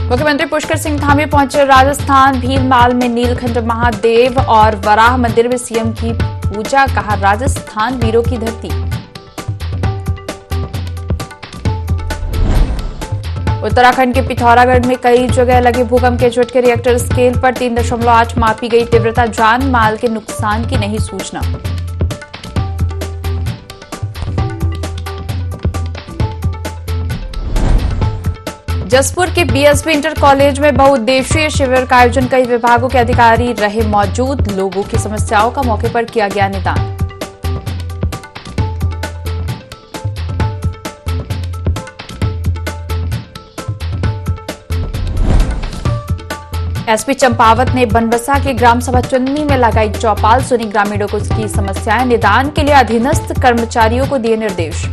मुख्यमंत्री पुष्कर सिंह धामी पहुंचे राजस्थान। भीलमाल में नीलकंठ महादेव और वराह मंदिर में सीएम की पूजा। कहा, राजस्थान वीरों की धरती। उत्तराखंड के पिथौरागढ़ में कई जगह लगे भूकंप के झटके। रिएक्टर स्केल पर 3.8 मापी गई तीव्रता। जान माल के नुकसान की नहीं सूचना। जसपुर के बीएसबी इंटर कॉलेज में बहुउद्देशीय शिविर का आयोजन। कई विभागों के अधिकारी रहे मौजूद। लोगों की समस्याओं का मौके पर किया गया निदान। एसपी चंपावत ने बनबसा के ग्राम सभा चुन्नी में लगाई चौपाल। सुनी ग्रामीणों को की समस्याएं। निदान के लिए अधीनस्थ कर्मचारियों को दिए निर्देश।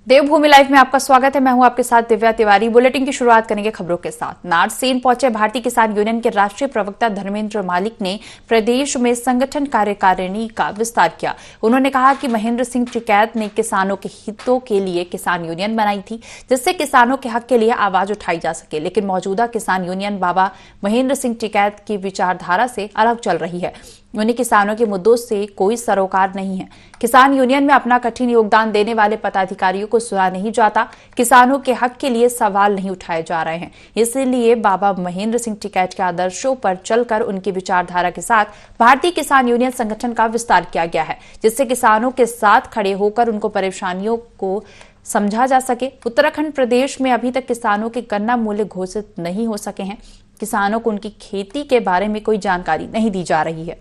देवभूमि लाइव में आपका स्वागत है। मैं हूं आपके साथ दिव्या तिवारी। बुलेटिन की शुरुआत करेंगे खबरों के साथ। नारसेन पहुंचे भारतीय किसान यूनियन के राष्ट्रीय प्रवक्ता धर्मेंद्र मालिक ने प्रदेश में संगठन कार्यकारिणी का विस्तार किया। उन्होंने कहा कि महेंद्र सिंह टिकैत ने किसानों के हितों के लिए किसान यूनियन बनाई थी, जिससे किसानों के हक के लिए आवाज उठाई जा सके। लेकिन मौजूदा किसान यूनियन बाबा महेंद्र सिंह टिकैत की विचारधारा से अलग चल रही है। उन्हें किसानों के मुद्दों से कोई सरोकार नहीं है। किसान यूनियन में अपना कठिन योगदान देने वाले पदाधिकारियों को सुना नहीं जाता। किसानों के हक के लिए सवाल नहीं उठाए जा रहे हैं। इसलिए बाबा महेंद्र सिंह टिकैत के आदर्शों पर चलकर उनकी विचारधारा के साथ भारतीय किसान यूनियन संगठन का विस्तार किया गया है, जिससे किसानों के साथ खड़े होकर उनको परेशानियों को समझा जा सके। उत्तराखंड प्रदेश में अभी तक किसानों के गन्ना मूल्य घोषित नहीं हो सके हैं। किसानों को उनकी खेती के बारे में कोई जानकारी नहीं दी जा रही है।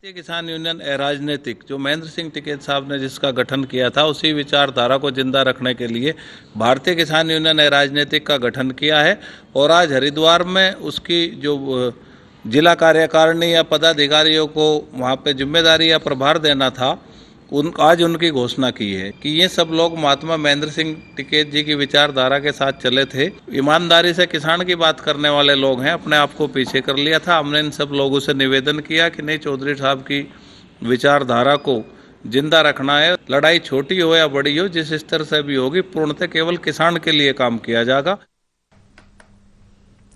भारतीय किसान यूनियन अराजनीतिक, जो महेंद्र सिंह टिकैत साहब ने जिसका गठन किया था, उसी विचारधारा को जिंदा रखने के लिए भारतीय किसान यूनियन अराजनीतिक का गठन किया है। और आज हरिद्वार में उसकी जो जिला कार्यकारिणी या पदाधिकारियों को वहाँ पे जिम्मेदारी या प्रभार देना था, आज उनकी घोषणा की है कि ये सब लोग महात्मा महेंद्र सिंह टिकैत जी की विचारधारा के साथ चले थे। ईमानदारी से किसान की बात करने वाले लोग हैं। अपने आप को पीछे कर लिया था। हमने इन सब लोगों से निवेदन किया कि नहीं, चौधरी साहब की विचारधारा को जिंदा रखना है। लड़ाई छोटी हो या बड़ी हो, जिस स्तर से भी होगी, पूर्णतः केवल किसान के लिए काम किया जाएगा।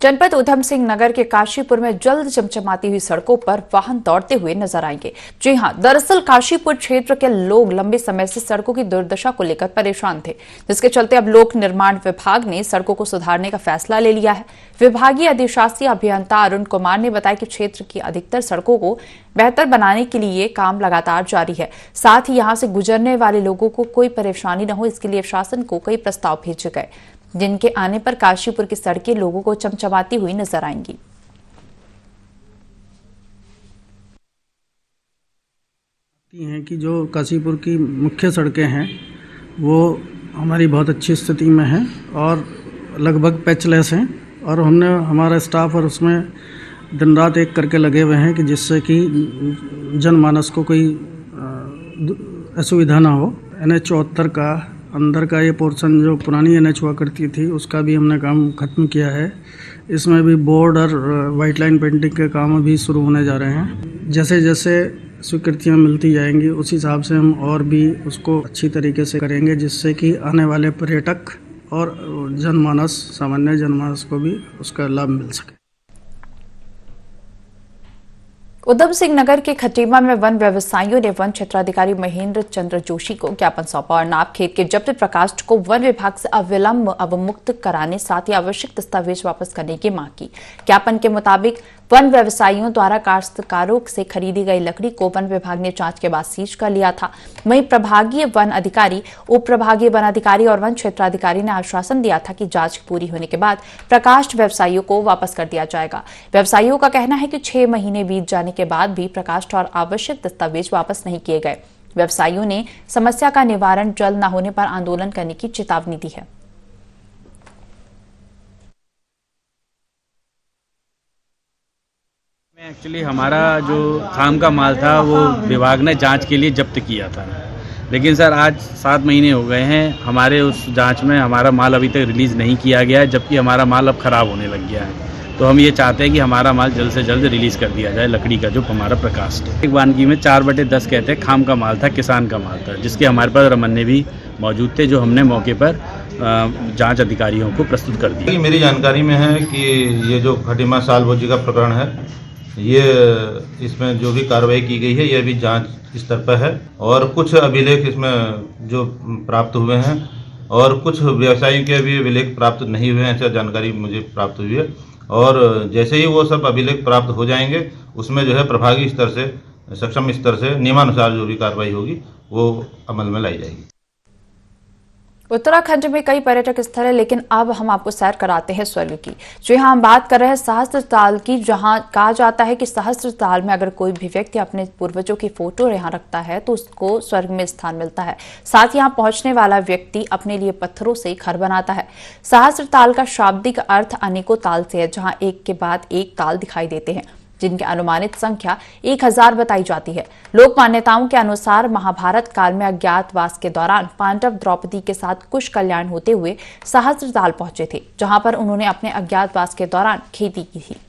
जनपद उधम सिंह नगर के काशीपुर में जल्द चमचमाती हुई सड़कों पर वाहन दौड़ते हुए नजर आएंगे। जी हां, दरअसल काशीपुर क्षेत्र के लोग लंबे समय से सड़कों की दुर्दशा को लेकर परेशान थे, जिसके चलते अब लोक निर्माण विभाग ने सड़कों को सुधारने का फैसला ले लिया है। विभागीय अधिशासी अभियंता अरुण कुमार ने बताया कि क्षेत्र की अधिकतर सड़कों को बेहतर बनाने के लिए काम लगातार जारी है। साथ ही यहां से गुजरने वाले लोगों को कोई परेशानी न हो, इसके लिए शासन को कई प्रस्ताव भेजे गए, जिनके आने पर काशीपुर की सड़कें लोगों को चमचमाती हुई नजर आएंगी। हैं कि जो काशीपुर की मुख्य सड़कें हैं वो हमारी बहुत अच्छी स्थिति में हैं और लगभग पैचलेस हैं, और हमने हमारा स्टाफ और उसमें दिन रात एक करके लगे हुए हैं कि जिससे कि जनमानस को कोई असुविधा ना हो। NH 74 का अंदर का ये पोर्शन जो पुरानी NH हुआ करती थी, उसका भी हमने काम खत्म किया है। इसमें भी बोर्ड और वाइट लाइन पेंटिंग के काम भी शुरू होने जा रहे हैं। जैसे जैसे स्वीकृतियाँ मिलती जाएंगी उस हिसाब से हम और भी उसको अच्छी तरीके से करेंगे, जिससे कि आने वाले पर्यटक और जनमानस, सामान्य जनमानस को भी उसका लाभ मिल सके। उधम सिंह नगर के खटीमा में वन व्यवसायियों ने वन क्षेत्राधिकारी महेंद्र चंद्र जोशी को ज्ञापन सौंपा और नाप खेत के जब्त प्रकाष्ठ को वन विभाग से अविलंब अवमुक्त कराने, साथ ही आवश्यक दस्तावेज वापस करने की मांग की। ज्ञापन के मुताबिक वन व्यवसायियों द्वारा काश्तकारों से खरीदी गई लकड़ी को वन विभाग ने जांच के बाद सीज कर लिया था। वहीं प्रभागीय वन अधिकारी, उप प्रभागीय वन अधिकारी और वन क्षेत्राधिकारी ने आश्वासन दिया था कि जांच पूरी होने के बाद प्रकाष्ठ व्यवसायियों को वापस कर दिया जाएगा। व्यवसायियों का कहना है कि 6 महीने बीत जाने के बाद भी प्रकाष्ठ और आवश्यक दस्तावेज वापस नहीं किए गए। व्यवसायियों ने समस्या का निवारण जल्द न होने पर आंदोलन करने की चेतावनी दी है। एक्चुअली हमारा जो काम का माल था वो विभाग ने जांच के लिए जब्त किया था, लेकिन सर आज 7 महीने हो गए हैं, हमारे उस जांच में हमारा माल अभी तक रिलीज़ नहीं किया गया है, जबकि हमारा माल अब ख़राब होने लग गया है। तो हम ये चाहते हैं कि हमारा माल जल्द से जल्द रिलीज़ कर दिया जाए, लकड़ी का जो हमारा प्रकास्ट है। एक वानगी में 4/10 कहते हैं खाम का माल था, किसान का माल था, जिसके हमारे पास रमन्ने भी मौजूद थे, जो हमने मौके पर जांच अधिकारियों को प्रस्तुत कर दिया। मेरी जानकारी में है कि ये जो खटीमा सालभोजी का प्रकरण है, ये इसमें जो भी कार्रवाई की गई है, ये भी जांच स्तर पर है और कुछ अभिलेख इसमें जो प्राप्त हुए हैं और कुछ व्यवसायियों के भी अभिलेख प्राप्त नहीं हुए हैं, ऐसा जानकारी मुझे प्राप्त हुई है। और जैसे ही वो सब अभिलेख प्राप्त हो जाएंगे, उसमें जो है प्रभागी स्तर से, सक्षम स्तर से नियमानुसार जो भी कार्रवाई होगी वो अमल में लाई जाएगी। उत्तराखंड में कई पर्यटक स्थल है, लेकिन अब हम आपको सैर कराते हैं स्वर्ग की। जो यहाँ हम बात कर रहे हैं सहस्त्रताल की, जहाँ कहा जाता है कि सहस्त्रताल में अगर कोई भी व्यक्ति अपने पूर्वजों की फोटो यहाँ रखता है तो उसको स्वर्ग में स्थान मिलता है। साथ ही यहाँ पहुंचने वाला व्यक्ति अपने लिए पत्थरों से घर बनाता है। सहस्त्रताल का शाब्दिक अर्थ अनेकों ताल से है, जहाँ एक के बाद एक ताल दिखाई देते हैं, जिनकी अनुमानित संख्या 1000 बताई जाती है। लोक मान्यताओं के अनुसार महाभारत काल में अज्ञातवास के दौरान पांडव द्रौपदी के साथ कुश कल्याण होते हुए सहस्त्रताल पहुंचे थे, जहां पर उन्होंने अपने अज्ञातवास के दौरान खेती की थी।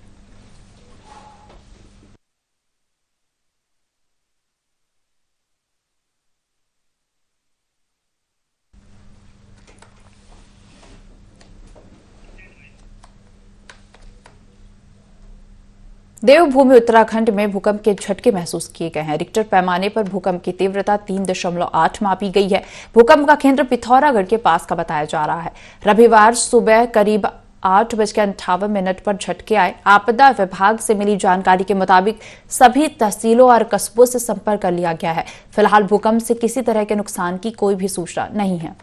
देवभूमि उत्तराखंड में भूकंप के झटके महसूस किए गए हैं। रिक्टर पैमाने पर भूकंप की तीव्रता 3.8 मापी गई है। भूकंप का केंद्र पिथौरागढ़ के पास का बताया जा रहा है। रविवार सुबह करीब 8:58 पर झटके आए। आपदा विभाग से मिली जानकारी के मुताबिक सभी तहसीलों और कस्बों से संपर्क कर लिया गया है। फिलहाल भूकंप से किसी तरह के नुकसान की कोई भी सूचना नहीं है।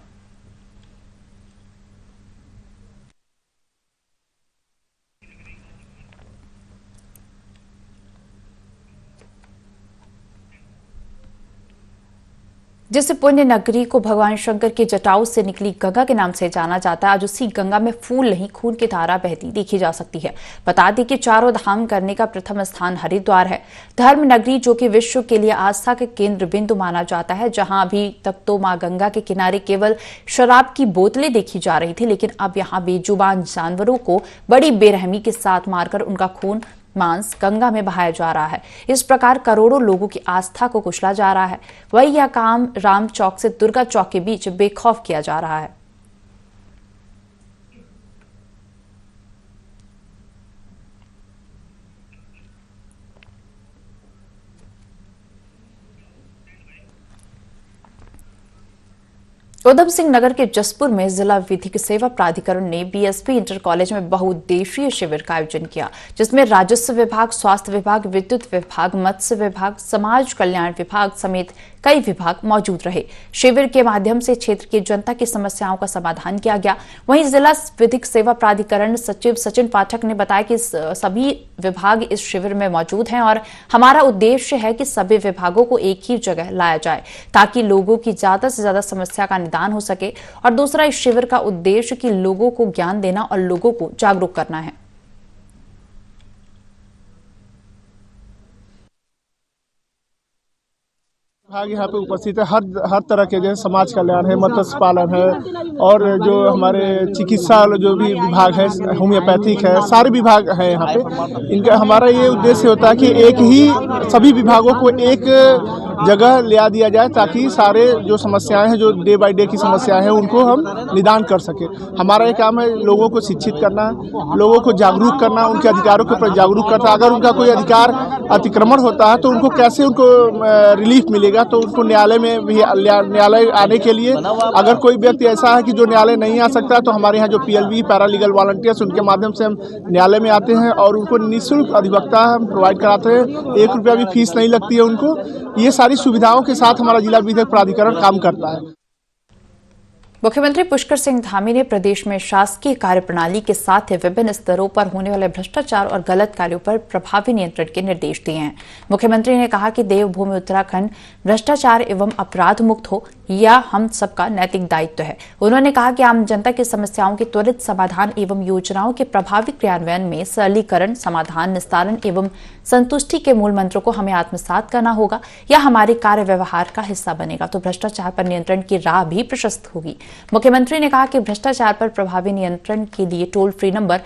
जिस पुण्य नगरी को भगवान शंकर के जटाऊ से निकली गंगा के नाम से जाना जाता है, आज उसी गंगा में फूल नहीं खून की धारा बहती देखी जा सकती है। बता दें कि चारों धाम करने का प्रथम स्थान हरिद्वार है। धर्म नगरी जो कि विश्व के लिए आस्था के केंद्र बिंदु माना जाता है, जहां अभी तक तो मां गंगा के किनारे केवल शराब की बोतलें देखी जा रही थी, लेकिन अब यहां बेजुबान जानवरों को बड़ी बेरहमी के साथ मारकर उनका खून मांस गंगा में बहाया जा रहा है। इस प्रकार करोड़ों लोगों की आस्था को कुचला जा रहा है। वही यह काम राम चौक से दुर्गा चौक के बीच बेखौफ किया जा रहा है। उधम सिंह नगर के जसपुर में जिला विधिक सेवा प्राधिकरण ने बीएसपी इंटर कॉलेज में बहुउद्देशीय शिविर का आयोजन किया, जिसमें राजस्व विभाग, स्वास्थ्य विभाग, विद्युत विभाग, मत्स्य विभाग, समाज कल्याण विभाग समेत कई विभाग मौजूद रहे। शिविर के माध्यम से क्षेत्र की जनता की समस्याओं का समाधान किया गया। वहीं जिला विधिक सेवा प्राधिकरण सचिव सचिन पाठक ने बताया कि सभी विभाग इस शिविर में मौजूद हैं और हमारा उद्देश्य है कि सभी विभागों को एक ही जगह लाया जाए ताकि लोगों की ज्यादा से ज्यादा समस्या का निदान हो सके। और दूसरा, इस शिविर का उद्देश्य कि लोगों को ज्ञान देना और लोगों को जागरूक करना है। विभाग यहाँ पे उपस्थित है। हर तरह के जैसे समाज कल्याण है, मत्स्य पालन है और जो हमारे चिकित्सा जो भी विभाग है, होम्योपैथिक है, सारे विभाग है यहाँ पे। इनका हमारा ये उद्देश्य होता है कि एक ही सभी विभागों को एक जगह ले दिया जाए ताकि सारे जो समस्याएं हैं, जो डे बाय डे की समस्याएं हैं, उनको हम निदान कर सके। हमारा ये काम है लोगों को शिक्षित करना, लोगों को जागरूक करना, उनके अधिकारों के प्रति जागरूक करना। अगर उनका कोई अधिकार अतिक्रमण होता है तो उनको कैसे उनको रिलीफ मिलेगा, तो उनको न्यायालय में भी न्यायालय आने के लिए अगर कोई व्यक्ति ऐसा है कि जो न्यायालय नहीं आ सकता, तो हमारे यहाँ जो PLV पैरालीगल वॉलंटियर्स, उनके माध्यम से हम न्यायालय में आते हैं और उनको निःशुल्क अधिवक्ता हम प्रोवाइड कराते हैं। 1 रुपया भी फीस नहीं लगती है उनको। ये सारी सुविधाओं के साथ हमारा जिला विधिक प्राधिकरण काम करता है। मुख्यमंत्री पुष्कर सिंह धामी ने प्रदेश में शासकीय कार्यप्रणाली के साथ ही विभिन्न स्तरों पर होने वाले भ्रष्टाचार और गलत कार्यों पर प्रभावी नियंत्रण के निर्देश दिए हैं। मुख्यमंत्री ने कहा कि देवभूमि उत्तराखंड भ्रष्टाचार एवं अपराध मुक्त हो, यह हम सबका नैतिक दायित्व है। उन्होंने कहा कि आम जनता की समस्याओं के त्वरित समाधान एवं योजनाओं के प्रभावी क्रियान्वयन में सरलीकरण, समाधान, निस्तारण एवं संतुष्टि के मूल मंत्रों को हमें आत्मसात करना होगा। यह हमारे कार्य व्यवहार का हिस्सा बनेगा तो भ्रष्टाचार पर नियंत्रण की राह भी प्रशस्त होगी। मुख्यमंत्री ने कहा कि भ्रष्टाचार पर प्रभावी नियंत्रण के लिए टोल फ्री नंबर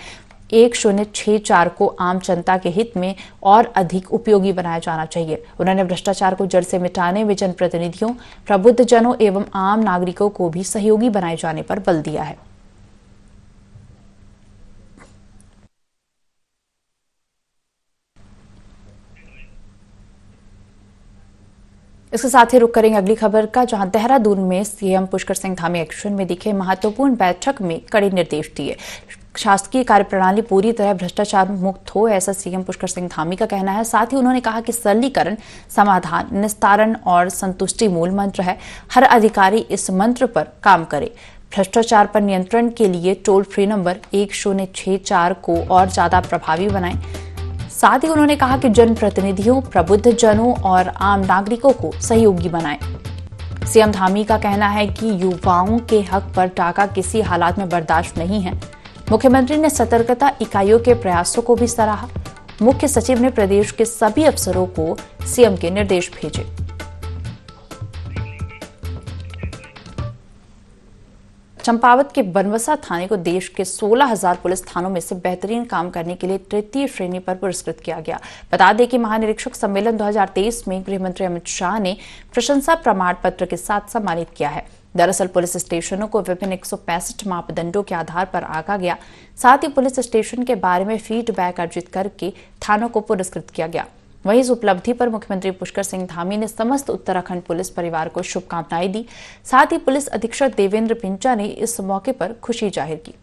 1064 को आम जनता के हित में और अधिक उपयोगी बनाया जाना चाहिए। उन्होंने भ्रष्टाचार को जड़ से मिटाने में जनप्रतिनिधियों, प्रबुद्ध जनों एवं आम नागरिकों को भी सहयोगी बनाए जाने पर बल दिया है। इसके साथ ही रुक करेंगे अगली खबर का, जहां देहरादून में सीएम पुष्कर सिंह धामी एक्शन में दिखे। महत्वपूर्ण बैठक में कड़े निर्देश दिए। शासकीय कार्यप्रणाली पूरी तरह भ्रष्टाचार मुक्त हो, ऐसा सीएम पुष्कर सिंह धामी का कहना है। साथ ही उन्होंने कहा कि सरलीकरण, समाधान, निस्तारण और संतुष्टि मूल मंत्र है। हर अधिकारी इस मंत्र पर काम करे। भ्रष्टाचार पर नियंत्रण के लिए टोल फ्री नंबर 1064 को और ज्यादा प्रभावी बनाएं। साथ ही उन्होंने कहा कि जनप्रतिनिधियों, प्रबुद्ध जनों और आम नागरिकों को सहयोगी बनाएं। सीएम धामी का कहना है कि युवाओं के हक पर टाका किसी हालात में बर्दाश्त नहीं है। मुख्यमंत्री ने सतर्कता इकाइयों के प्रयासों को भी सराहा। मुख्य सचिव ने प्रदेश के सभी अफसरों को सीएम के निर्देश भेजे। चंपावत के बनवसा थाने को देश के 16,000 पुलिस थानों में से बेहतरीन काम करने के लिए तृतीय श्रेणी पर पुरस्कृत किया गया। बता दें कि महानिरीक्षक सम्मेलन 2023 में गृह मंत्री अमित शाह ने प्रशंसा प्रमाण पत्र के साथ सम्मानित किया है। दरअसल पुलिस स्टेशनों को विभिन्न 165 मापदंडों के आधार पर आंका गया। साथ ही पुलिस स्टेशन के बारे में फीडबैक अर्जित करके थानों को पुरस्कृत किया गया। वहीं इस उपलब्धि पर मुख्यमंत्री पुष्कर सिंह धामी ने समस्त उत्तराखंड पुलिस परिवार को शुभकामनाएं दी। साथ ही पुलिस अधीक्षक देवेंद्र पिंचा ने इस मौके पर खुशी जाहिर की।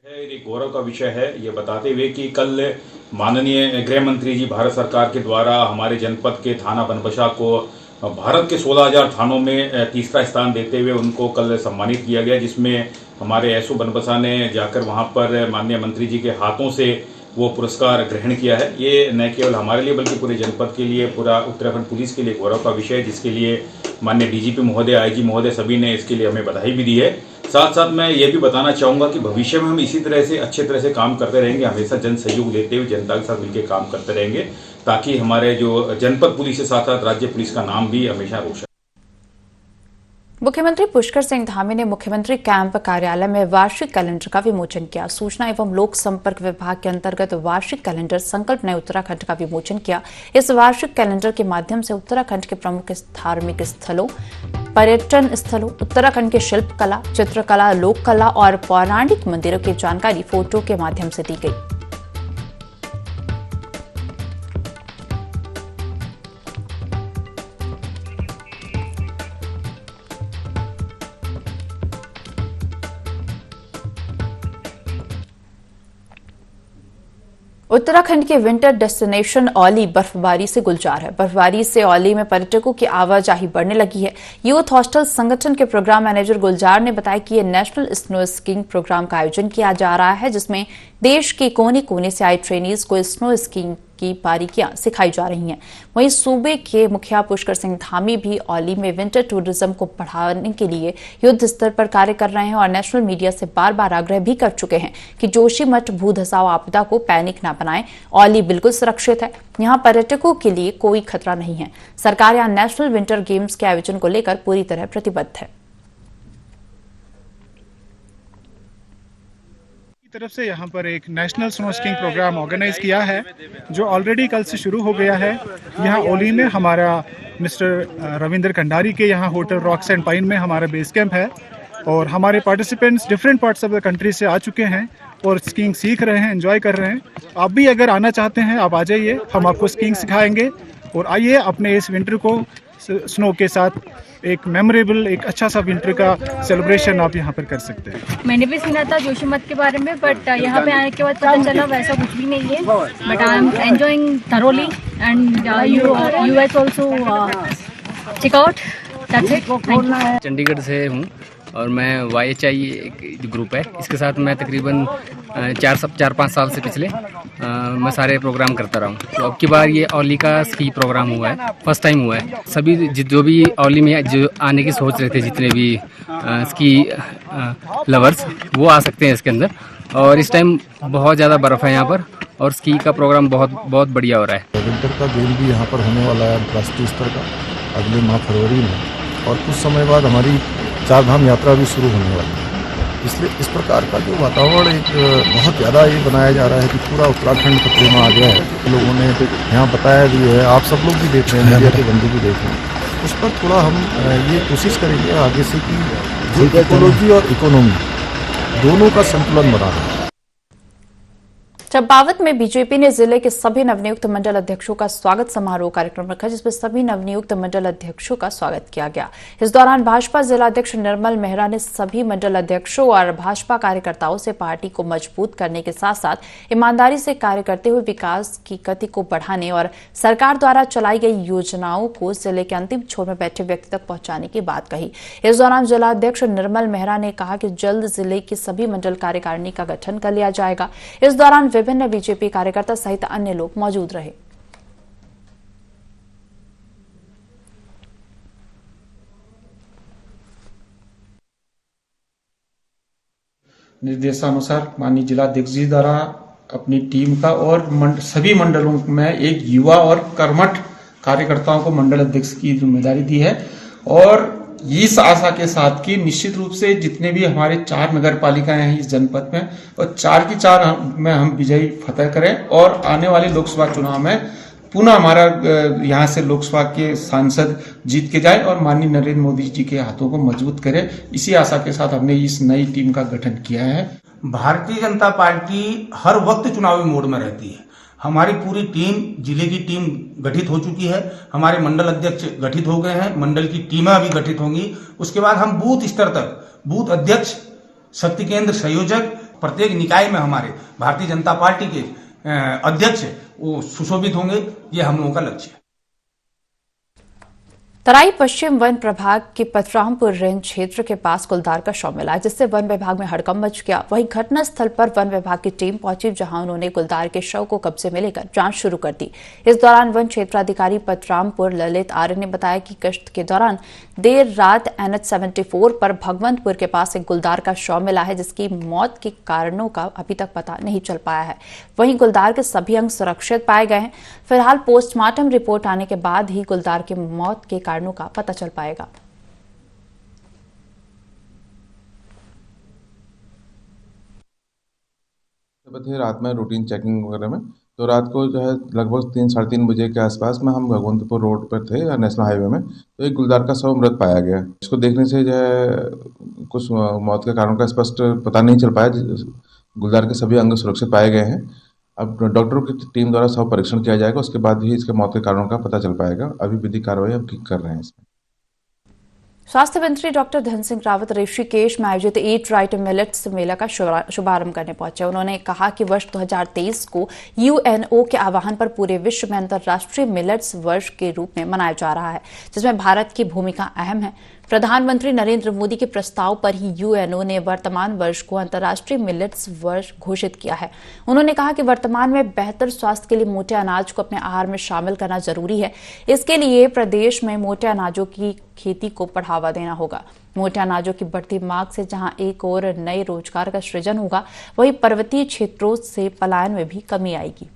एक गौरव का विषय है ये बताते हुए कि कल माननीय गृह मंत्री जी भारत सरकार के द्वारा हमारे जनपद के थाना बनबसा को भारत के 16,000 थानों में तीसरा स्थान देते हुए उनको कल सम्मानित किया गया, जिसमें हमारे एसओ बनबसा ने जाकर वहां पर माननीय मंत्री जी के हाथों से वो पुरस्कार ग्रहण किया है। ये न केवल हमारे लिए बल्कि पूरे जनपद के लिए, पूरा उत्तराखंड पुलिस के लिए गौरव का विषय है, जिसके लिए माननीय डीजीपी महोदय, आईजी महोदय सभी ने इसके लिए हमें बधाई भी दी है। साथ साथ मैं ये भी बताना चाहूँगा कि भविष्य में हम इसी तरह से अच्छे तरह से काम करते रहेंगे, हमेशा जन सहयोग लेते हुए जनता के साथ मिलकर काम करते रहेंगे, ताकि हमारे जो जनपद पुलिस के साथ साथ राज्य पुलिस का नाम भी हमेशा रोशन। मुख्यमंत्री पुष्कर सिंह धामी ने मुख्यमंत्री कैंप कार्यालय में वार्षिक कैलेंडर का विमोचन किया। सूचना एवं लोक संपर्क विभाग के अंतर्गत वार्षिक कैलेंडर संकल्प नए उत्तराखंड का विमोचन किया। इस वार्षिक कैलेंडर के माध्यम से उत्तराखंड के प्रमुख धार्मिक स्थलों, पर्यटन स्थलों, उत्तराखंड के शिल्प कला, चित्रकला, लोक कला और पौराणिक मंदिरों की जानकारी फोटो के माध्यम से दी गई। उत्तराखंड के विंटर डेस्टिनेशन औली बर्फबारी से गुलजार है। बर्फबारी से औली में पर्यटकों की आवाजाही बढ़ने लगी है। यूथ हॉस्टल संगठन के प्रोग्राम मैनेजर गुलजार ने बताया कि ये नेशनल स्नो स्कीइंग प्रोग्राम का आयोजन किया जा रहा है, जिसमें देश के कोने कोने से आए ट्रेनीज को स्नो स्कीइंग की बारीकियां सिखाई जा रही हैं। वहीं सूबे के मुखिया पुष्कर सिंह धामी भी औली में विंटर टूरिज्म को बढ़ाने के लिए युद्ध स्तर पर कार्य कर रहे हैं और नेशनल मीडिया से बार बार आग्रह भी कर चुके हैं कि जोशीमठ भू धसाव आपदा को पैनिक न बनाएं। औली बिल्कुल सुरक्षित है, यहाँ पर्यटकों के लिए कोई खतरा नहीं है। सरकार यहाँ नेशनल विंटर गेम्स के आयोजन को लेकर पूरी तरह प्रतिबद्ध है। तरफ से यहाँ पर एक national snow skiing program organise किया है, जो ऑलरेडी कल से शुरू हो गया है। यहाँ ओली में हमारा मिस्टर रविंद्र कंडारी के यहाँ होटल रॉक्स एंड पाइन में हमारा बेस कैंप है और हमारे participants different parts of the country से आ चुके हैं और स्कीइंग सीख रहे हैं, एंजॉय कर रहे हैं। आप भी अगर आना चाहते हैं आप आ जाइए, हम आपको स्कीइंग सिखाएंगे और आइए अपने इस विंटर को स्नो के साथ एक मेमोरेबल, एक अच्छा सा विंटर का सेलिब्रेशन आप यहाँ पर कर सकते हैं। मैंने भी सुना था जोशीमठ के बारे में, बट यहाँ पे आने के बाद पता चला वैसा कुछ भी नहीं है। But I am enjoying thoroughly and you guys also check out. That's it. Chandigarh से हूँ और मैं YHI एक ग्रुप है, इसके साथ मैं तकरीबन 4-5 साल से पिछले मैं सारे प्रोग्राम करता रहा हूँ। तो अब की बार ये औली का स्की प्रोग्राम हुआ है, फर्स्ट टाइम हुआ है। सभी जो भी औली में जो आने की सोच रहे थे, जितने भी स्की लवर्स, वो आ सकते हैं इसके अंदर। और इस टाइम बहुत ज़्यादा बर्फ़ है यहाँ पर और स्की का प्रोग्राम बहुत बढ़िया हो रहा है। विंटर का गेम भी यहाँ पर होने वाला है राष्ट्रीय स्तर का अगले माह फरवरी में, और कुछ समय बाद हमारी चार धाम यात्रा भी शुरू होने वाली है। इसलिए इस प्रकार का जो वातावरण एक बहुत ज़्यादा ये बनाया जा रहा है कि पूरा उत्तराखंड खतरे में आ गया है। लोगों ने यहाँ बताया भी है, आप सब लोग भी देख रहे हैं, मीडिया के बंदे भी देख रहे हैं। उस पर थोड़ा हम ये कोशिश करेंगे आगे से कि जो इकोलॉजी और इकोनॉमी दोनों का संतुलन बना रहे। चंपावत में बीजेपी ने जिले के सभी नवनियुक्त मंडल अध्यक्षों का स्वागत समारोह कार्यक्रम रखा, जिसमें सभी नवनियुक्त मंडल अध्यक्षों का स्वागत किया गया। इस दौरान भाजपा जिलाध्यक्ष निर्मल मेहरा ने सभी मंडल अध्यक्षों और भाजपा कार्यकर्ताओं से पार्टी को मजबूत करने के साथ साथ ईमानदारी से कार्य करते हुए विकास की गति को बढ़ाने और सरकार द्वारा चलाई गई योजनाओं को जिले के अंतिम छोर में बैठे व्यक्ति तक पहुंचाने की बात कही। इस दौरान जिलाध्यक्ष निर्मल मेहरा ने कहा कि जल्द जिले की सभी मंडल कार्यकारिणी का गठन कर लिया जाएगा। इस दौरान विभिन्न बीजेपी कार्यकर्ता सहित अन्य लोग मौजूद रहे। निर्देशानुसार माननीय जिलाध्यक्ष जी द्वारा अपनी टीम का और सभी मंडलों में एक युवा और कर्मठ कार्यकर्ताओं को मंडल अध्यक्ष की जिम्मेदारी दी है और इस आशा के साथ कि निश्चित रूप से जितने भी हमारे 4 नगर पालिकाएं हैं इस जनपद में और 4 की 4 में हम विजयी फतह करें और आने वाले लोकसभा चुनाव में पुनः हमारा यहाँ से लोकसभा के सांसद जीत के जाए और माननीय नरेंद्र मोदी जी के हाथों को मजबूत करें। इसी आशा के साथ हमने इस नई टीम का गठन किया है। भारतीय जनता पार्टी हर वक्त चुनावी मोड में रहती है। हमारी पूरी टीम, जिले की टीम गठित हो चुकी है, हमारे मंडल अध्यक्ष गठित हो गए हैं, मंडल की टीमें अभी गठित होंगी। उसके बाद हम बूथ स्तर तक बूथ अध्यक्ष, शक्ति केंद्र संयोजक, प्रत्येक निकाय में हमारे भारतीय जनता पार्टी के अध्यक्ष वो सुशोभित होंगे। ये हम लोगों का लक्ष्य है। तराई पश्चिम वन प्रभाग के पतरामपुर रेंज क्षेत्र के पास गुलदार का शव मिला, जिससे वन विभाग में हड़कंप मच गया। वहीं घटनास्थल पर वन विभाग की टीम पहुंची, जहां उन्होंने गुलदार के शव को कब्जे में लेकर जांच शुरू कर दी। इस दौरान वन क्षेत्राधिकारी पतरामपुर ललित आर्य ने बताया कि गश्त के दौरान देर रात NH 74 पर भगवंतपुर के पास एक गुलदार का शव मिला है, जिसकी मौत के कारणों का अभी तक पता नहीं चल पाया है। वहीं गुलदार के सभी अंग सुरक्षित पाए गए हैं। फिलहाल पोस्टमार्टम रिपोर्ट आने के बाद ही गुलदार की मौत के कारणों का पता चल पाएगा। रात में रूटीन चेकिंग वगैरह में, तो रात को जो है लगभग 3-3:30 बजे के आसपास में हम भगवंतपुर रोड पर थे नेशनल हाईवे में, तो एक गुलदार का शव मृत पाया गया। इसको देखने से जो है कुछ मौत के कारण का स्पष्ट पता नहीं चल पाया। गुलदार के सभी अंग सुरक्षित पाए गए हैं। अब डॉक्टरों की टीम द्वारा शव परीक्षण किया जाएगा, उसके बाद ही इसके मौत के कारणों का पता चल पाएगा। अभी विधिक कार्रवाई हम कर रहे हैं इसमें। स्वास्थ्य मंत्री डॉक्टर धन सिंह रावत ऋषिकेश में आयोजित ईट राइट मिलेट्स मेला का शुभारंभ करने पहुंचे। उन्होंने कहा कि वर्ष 2023 को UNO के आह्वान पर पूरे विश्व में अंतर्राष्ट्रीय मिलेट्स वर्ष के रूप में मनाया जा रहा है, जिसमें भारत की भूमिका अहम है। प्रधानमंत्री नरेंद्र मोदी के प्रस्ताव पर ही UNO ने वर्तमान वर्ष को अंतर्राष्ट्रीय मिलेट्स वर्ष घोषित किया है। उन्होंने कहा कि वर्तमान में बेहतर स्वास्थ्य के लिए मोटे अनाज को अपने आहार में शामिल करना जरूरी है। इसके लिए प्रदेश में मोटे अनाजों की खेती को बढ़ावा देना होगा। मोटे अनाजों की बढ़ती मांग से जहां एक और नए रोजगार का सृजन होगा, वहीं पर्वतीय क्षेत्रों से पलायन में भी कमी आएगी।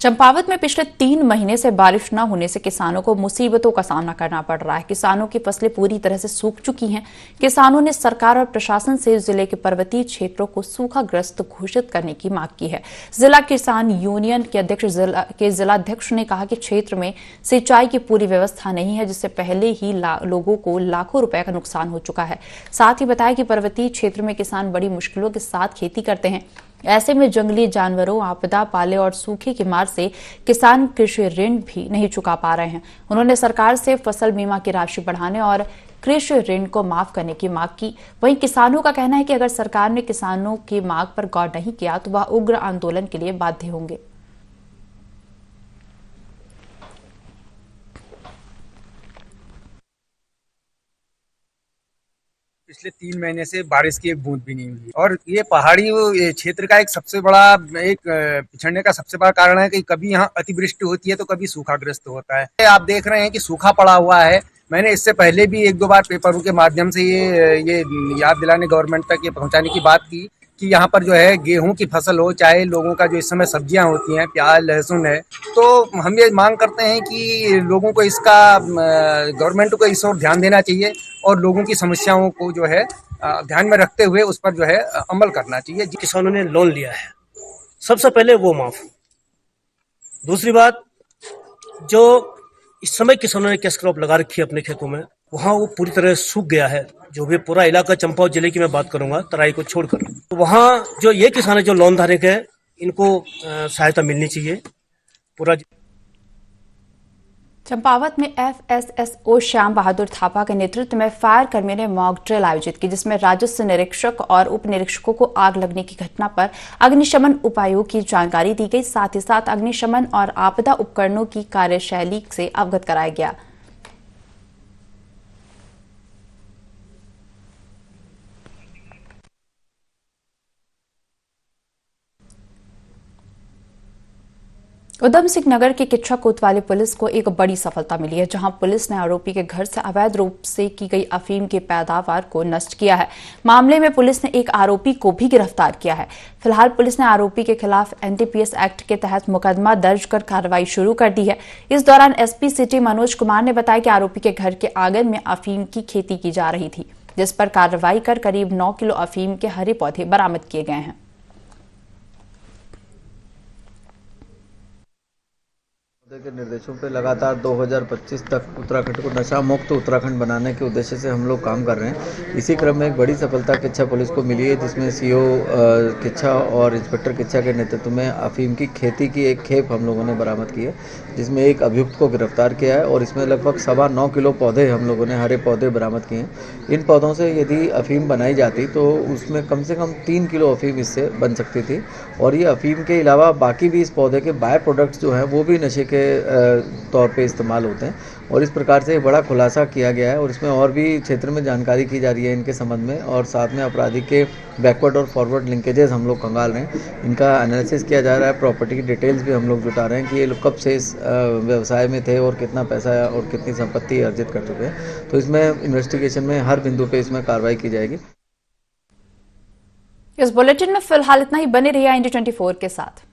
चंपावत में पिछले 3 महीने से बारिश न होने से किसानों को मुसीबतों का सामना करना पड़ रहा है। किसानों की फसलें पूरी तरह से सूख चुकी हैं। किसानों ने सरकार और प्रशासन से जिले के पर्वतीय क्षेत्रों को सूखाग्रस्त घोषित करने की मांग की है। जिला किसान यूनियन के जिलाध्यक्ष ने कहा कि क्षेत्र में सिंचाई की पूरी व्यवस्था नहीं है, जिससे पहले ही लोगों को लाखों रुपए का नुकसान हो चुका है। साथ ही बताया कि पर्वतीय क्षेत्र में किसान बड़ी मुश्किलों के साथ खेती करते हैं। ऐसे में जंगली जानवरों, आपदा, पाले और सूखे की मार से किसान कृषि ऋण भी नहीं चुका पा रहे हैं। उन्होंने सरकार से फसल बीमा की राशि बढ़ाने और कृषि ऋण को माफ करने की मांग की। वहीं किसानों का कहना है कि अगर सरकार ने किसानों की मांग पर गौर नहीं किया तो वह उग्र आंदोलन के लिए बाध्य होंगे। पिछले 3 महीने से बारिश की एक बूंद भी नहीं हुई और ये पहाड़ी क्षेत्र का एक सबसे बड़ा पिछड़ने का सबसे बड़ा कारण है कि कभी यहाँ अतिवृष्टि होती है तो कभी सूखाग्रस्त होता है। आप देख रहे हैं कि सूखा पड़ा हुआ है। मैंने इससे पहले भी एक दो बार पेपरों के माध्यम से ये याद दिलाने गवर्नमेंट तक ये पहुंचाने की बात की कि यहाँ पर जो है गेहूं की फसल हो, चाहे लोगों का जो इस समय सब्जियां होती हैं, प्याज लहसुन है, तो हम ये मांग करते हैं कि लोगों को इसका गवर्नमेंट को इस ओर ध्यान देना चाहिए और लोगों की समस्याओं को जो है ध्यान में रखते हुए उस पर जो है अमल करना चाहिए। किसानों ने लोन लिया है, सबसे पहले वो माफ। दूसरी बात, जो इस समय किसानों ने कैश क्रॉप लगा रखी है अपने खेतों में, वहाँ वो पूरी तरह सूख गया है। जो भी पूरा इलाका चंपावत जिले की मैं बात करूंगा, तराई को छोड़कर, तो वहाँ जो ये किसान है जो लोन धारक है, इनको सहायता मिलनी चाहिए। पूरा चंपावत में FSSO श्याम बहादुर थापा के नेतृत्व में फायर कर्मियों ने मॉक ड्रिल आयोजित की, जिसमें राजस्व निरीक्षक और उप निरीक्षकों को आग लगने की घटना पर अग्निशमन उपायों की जानकारी दी गई। साथ ही साथ अग्निशमन और आपदा उपकरणों की कार्यशैली से अवगत कराया गया। उधम सिंह नगर के किच्छा कोतवाली पुलिस को एक बड़ी सफलता मिली है, जहां पुलिस ने आरोपी के घर से अवैध रूप से की गई अफीम की पैदावार को नष्ट किया है। मामले में पुलिस ने एक आरोपी को भी गिरफ्तार किया है। फिलहाल पुलिस ने आरोपी के खिलाफ NDPS एक्ट के तहत मुकदमा दर्ज कर कार्रवाई शुरू कर दी है। इस दौरान SP सिटी मनोज कुमार ने बताया कि आरोपी के घर के आंगन में अफीम की खेती की जा रही थी, जिस पर कार्रवाई कर करीब 9 किलो अफीम के हरे पौधे बरामद किए गए हैं। के निर्देशों पे लगातार 2025 तक उत्तराखंड को नशा मुक्त उत्तराखंड बनाने के उद्देश्य से हम लोग काम कर रहे हैं। इसी क्रम में एक बड़ी सफलता किच्छा पुलिस को मिली है, जिसमें CO किच्छा और इंस्पेक्टर किच्छा के नेतृत्व में अफीम की खेती की एक खेप हम लोगों ने बरामद की है, जिसमें एक अभियुक्त को गिरफ्तार किया है और इसमें लगभग 9.25 किलो पौधे हम लोगों ने हरे पौधे बरामद किए हैं। इन पौधों से यदि अफीम बनाई जाती तो उसमें कम से कम 3 किलो अफीम इससे बन सकती थी, और ये अफीम के अलावा बाकी भी इस पौधे के बाय प्रोडक्ट्स जो हैं वो भी नशे के तौर पे इस्तेमाल होते हैं। और इस प्रकार से बड़ा खुलासा किया गया है और इसमें और भी क्षेत्र में जानकारी की जा रही है इनके संबंध में, और साथ में अपराधी के बैकवर्ड और फॉरवर्ड लिंकेजेस हम लोग खंगाल रहे हैं। इनका एनालिसिस किया जा रहा है, प्रॉपर्टी की डिटेल्स भी हम लोग जुटा रहे हैं कि ये लोग कब से इस व्यवसाय में थे और कितना पैसा और कितनी संपत्ति अर्जित कर चुके हैं। तो इसमें इन्वेस्टिगेशन में हर बिंदु पे इसमें कार्रवाई की जाएगी। इस बुलेटिन में फिलहाल इतना ही। बने रहिए इंडिया 24 के साथ।